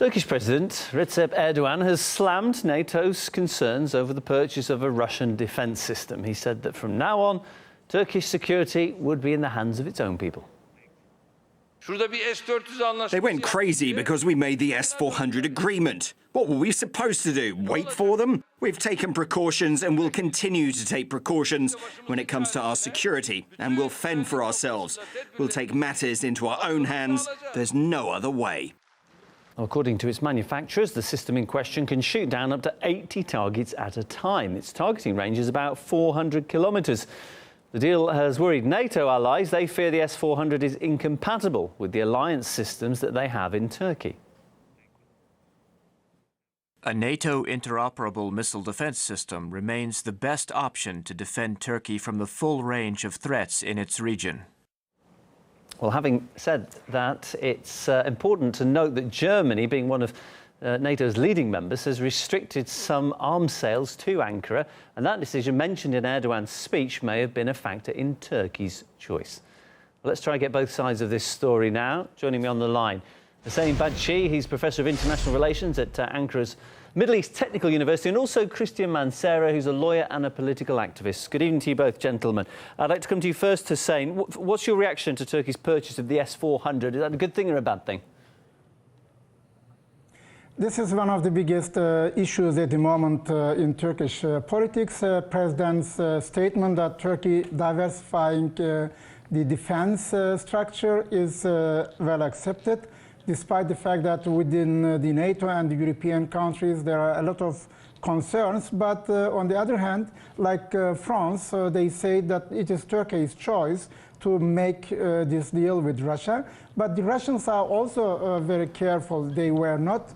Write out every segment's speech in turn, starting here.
Turkish President Recep Erdogan has slammed NATO's concerns over the purchase of a Russian defence system. He said that from now on, Turkish security would be in the hands of its own people. They went crazy because we made the S-400 agreement. What were we supposed to do? Wait for them? We've taken precautions and will continue to take precautions when it comes to our security, and we'll fend for ourselves. We'll take matters into our own hands. There's no other way. According to its manufacturers, the system in question can shoot down up to 80 targets at a time. Its targeting range is about 400 kilometres. The deal has worried NATO allies. They fear the S-400 is incompatible with the alliance systems that they have in Turkey. A NATO interoperable missile defense system remains the best option to defend Turkey from the full range of threats in its region. Well, having said that, it's important to note that Germany, being one of NATO's leading members, has restricted some arms sales to Ankara, and that decision, mentioned in Erdogan's speech, may have been a factor in Turkey's choice. Well, let's try and get both sides of this story now. Joining me on the line, Hussein Badchi, he's Professor of International Relations at Ankara's Middle East Technical University, and also Cristhian Mancera, who's a lawyer and a political activist. Good evening to you both, gentlemen. I'd like to come to you first, Hussein. What's your reaction to Turkey's purchase of the S-400? Is that a good thing or a bad thing? This is one of the biggest issues at the moment in Turkish politics. President's statement that Turkey diversifying the defense structure is well accepted, despite the fact that within the NATO and the European countries there are a lot of concerns. But on the other hand, like France, they say that it is Turkey's choice to make this deal with Russia. But the Russians are also very careful. They were not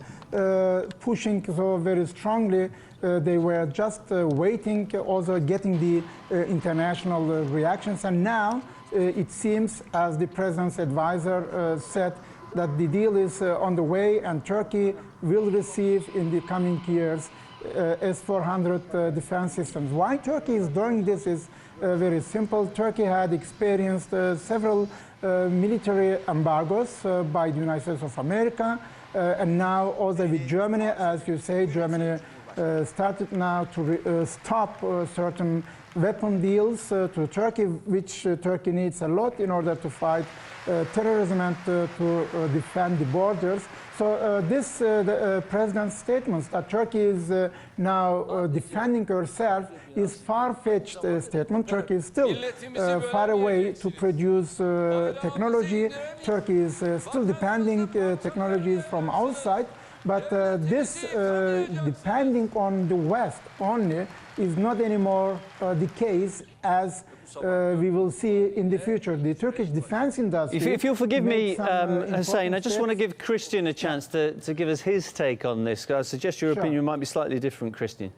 pushing so very strongly. They were just waiting, also getting the international reactions. And now it seems, as the president's advisor said, that the deal is on the way, and Turkey will receive in the coming years S-400 defense systems. Why Turkey is doing this is very simple. Turkey had experienced several military embargoes by the United States of America, and now also with Germany. As you say, Germany started now to stop certain weapon deals to Turkey, which Turkey needs a lot in order to fight terrorism and to defend the borders. So the president's statements that Turkey is now defending herself is far-fetched statement. Turkey is still far away to produce technology. Turkey is still depending technologies from outside. But this depending on the West only is not anymore the case, as we will see in the future. The Turkish defense industry... If you'll forgive me, Hussein, I just want to give Cristhian a chance to give us his take on this. I suggest your opinion might be slightly different, Cristhian.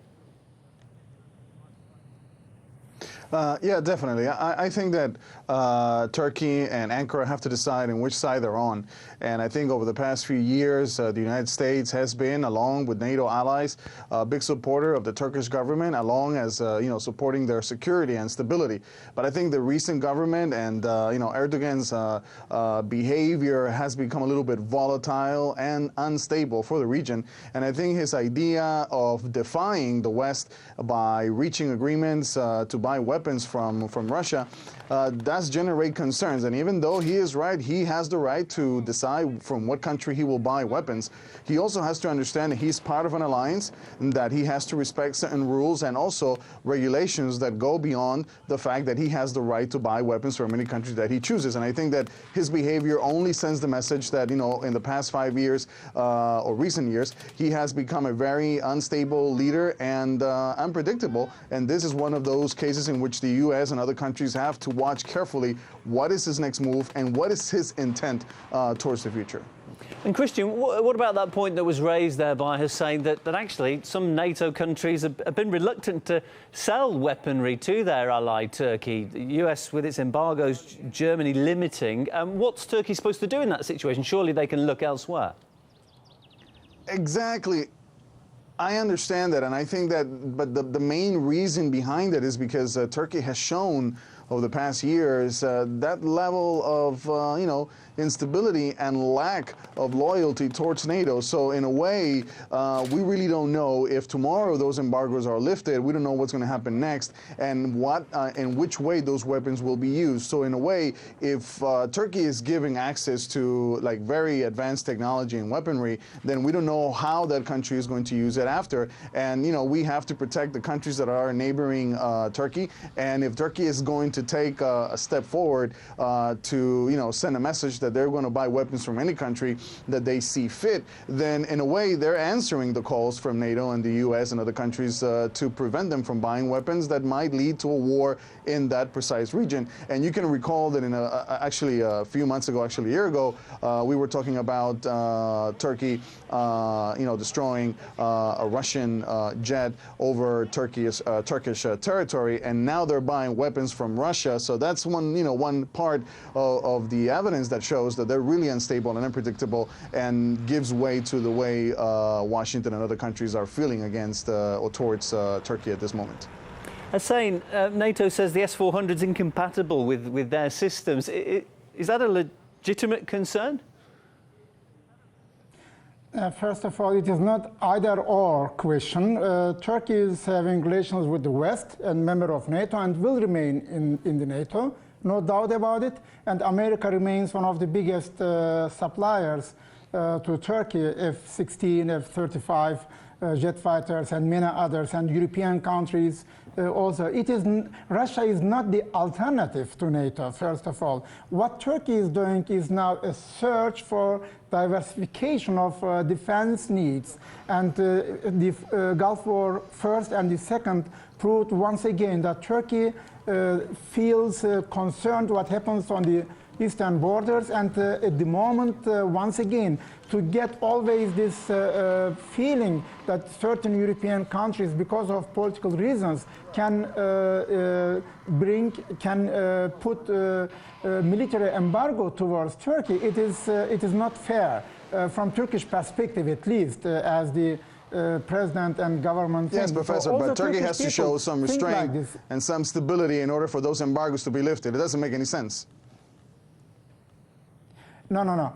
Yeah, definitely. I think that Turkey and Ankara have to decide on which side they're on. And I think over the past few years, the United States has been, along with NATO allies, a big supporter of the Turkish government, along as, supporting their security and stability. But I think the recent government and, Erdogan's behavior has become a little bit volatile and unstable for the region. And I think his idea of defying the West by reaching agreements to buy weapons from Russia does generate concerns. And even though he is right, he has the right to decide from what country he will buy weapons, he also has to understand that he's part of an alliance and that he has to respect certain rules and also regulations that go beyond the fact that he has the right to buy weapons from any country that he chooses. And I think that his behavior only sends the message that, in the past 5 years or recent years, he has become a very unstable leader and unpredictable. And this is one of those cases in which the U.S. and other countries have to watch carefully what is his next move and what is his intent towards the future. And Cristhian, what about that point that was raised there by Hussein that actually some NATO countries have been reluctant to sell weaponry to their ally Turkey, the US with its embargoes, Germany limiting? What's Turkey supposed to do in that situation? Surely they can look elsewhere. Exactly. I understand that, and I think that, but the main reason behind it is because Turkey has shown over the past years that level of, instability and lack of loyalty towards NATO. So in a way, we really don't know if tomorrow those embargoes are lifted. We don't know what's going to happen next and in which way those weapons will be used. So in a way, if Turkey is giving access to like very advanced technology and weaponry, then we don't know how that country is going to use it after. And we have to protect the countries that are neighboring Turkey. And if Turkey is going to take a step forward to send a message that they're going to buy weapons from any country that they see fit, then in a way they're answering the calls from NATO and the US and other countries to prevent them from buying weapons that might lead to a war in that precise region. And you can recall that actually a few months ago, actually a year ago, we were talking about Turkey destroying a Russian jet over Turkish territory, and now they're buying weapons from Russia. So that's one part of the evidence that shows that they're really unstable and unpredictable, and gives way to the way Washington and other countries are feeling against or towards Turkey at this moment. Hussein, NATO says the S-400 is incompatible with their systems. Is that a legitimate concern? First of all, it is not either-or question. Turkey is having relations with the West and member of NATO and will remain in the NATO, no doubt about it. And America remains one of the biggest suppliers to Turkey, F-16, F-35 jet fighters and many others, and European countries also. Russia is not the alternative to NATO, first of all. What Turkey is doing is now a search for diversification of defense needs. And the Gulf War first and the second proved once again that Turkey feels concerned what happens on the eastern borders, and at the moment, once again, to get always this feeling that certain European countries, because of political reasons, can put military embargo towards Turkey. It is not fair from Turkish perspective, at least, as the president and government. Yes, Professor, but Turkey has to show some restraint like and some stability in order for those embargoes to be lifted. It doesn't make any sense. No.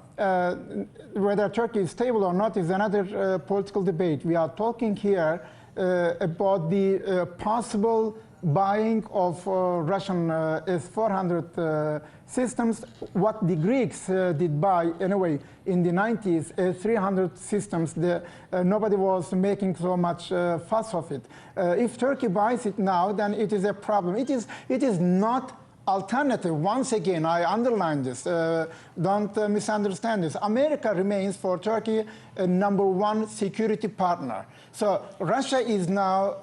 Whether Turkey is stable or not is another political debate. We are talking here about the possible buying of Russian S-400 systems. What the Greeks did buy, anyway, in the 90s, S-300 systems, nobody was making so much fuss of it. If Turkey buys it now, then it is a problem. It is not alternative. Once again, I underline this. Don't misunderstand this. America remains for Turkey a #1 security partner. So Russia is now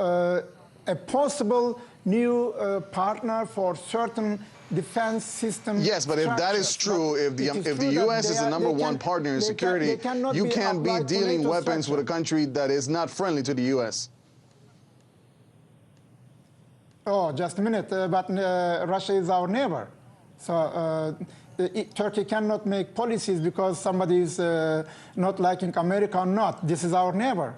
a possible new partner for certain defense system. Yes, but if that is true, if the U.S. is the #1 partner in security, you can't be dealing weapons with a country that is not friendly to the U.S. Oh, just a minute, but Russia is our neighbor. So Turkey cannot make policies because somebody is not liking America or not. This is our neighbor.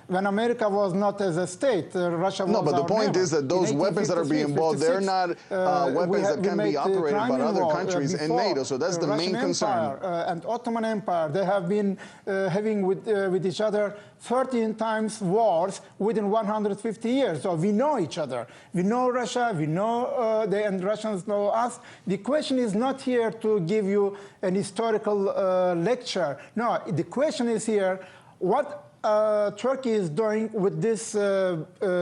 When America was not as a state, Russia was No, but the our point neighbor. is that those weapons that are being bought, they're not weapons that can be operated by other countries in NATO. So that's the main concern. And Ottoman Empire, they have been having with each other 13 times wars within 150 years. So we know each other. We know Russia. We know and Russians know us. The question is not here to give you an historical lecture. No, the question is here, what Turkey is doing with this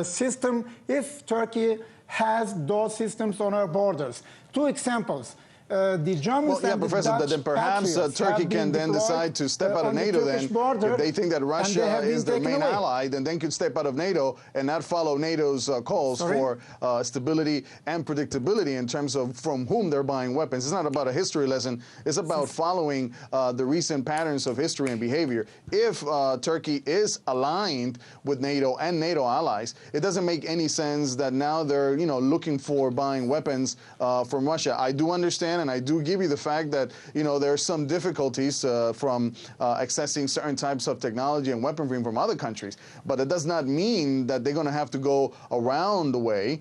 system if Turkey has those systems on our borders. Two examples. The Germans and Professor, the Dutch then perhaps Turkey can then decide to step out of NATO then. If they think that Russia is their main ally, then they could step out of NATO and not follow NATO's calls for stability and predictability in terms of from whom they're buying weapons. It's not about a history lesson. It's about following the recent patterns of history and behavior. If Turkey is aligned with NATO and NATO allies, it doesn't make any sense that now they're looking for buying weapons from Russia. I do understand understand, and I do give you the fact that, you know, there are some difficulties from accessing certain types of technology and weaponry from other countries, but it does not mean that they're going to have to go around the way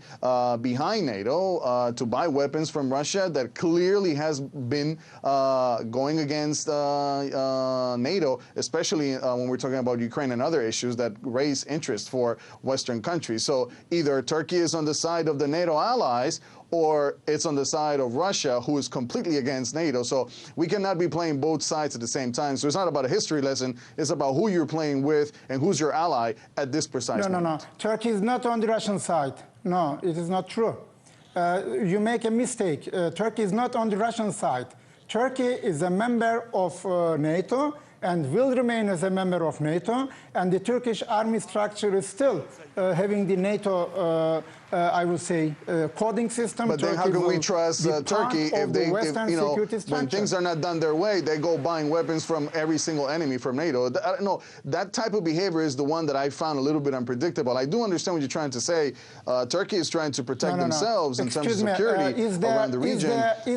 behind NATO to buy weapons from Russia that clearly has been going against NATO, especially when we're talking about Ukraine and other issues that raise interest for Western countries. So either Turkey is on the side of the NATO allies, or it's on the side of Russia, who is completely against NATO. So we cannot be playing both sides at the same time. So it's not about a history lesson. It's about who you're playing with and who's your ally at this precise moment. No. Turkey is not on the Russian side. No, it is not true. You make a mistake. Turkey is not on the Russian side. Turkey is a member of NATO and will remain as a member of NATO, and the Turkish army structure is still having the NATO, I would say, coding system. But then how can we trust Turkey if they, you know, when things are not done their way, they go buying weapons from every single enemy from NATO? No, that type of behavior is the one that I found a little bit unpredictable. I do understand what you're trying to say. Turkey is trying to protect themselves in terms of security around the region,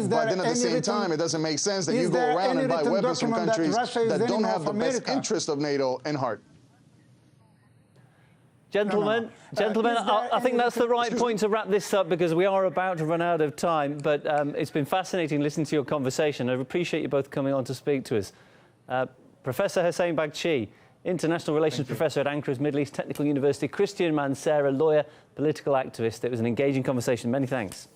but then at the same time, it doesn't make sense that you go around and buy weapons from countries that don't have the best interest of NATO in heart. Gentlemen, I think that's the right point to wrap this up, because we are about to run out of time. But it's been fascinating listening to your conversation. I appreciate you both coming on to speak to us. Professor Hossein Bagchi, International Relations Professor at Ankara's Middle East Technical University, Cristhian Mancera, lawyer, political activist. It was an engaging conversation. Many thanks.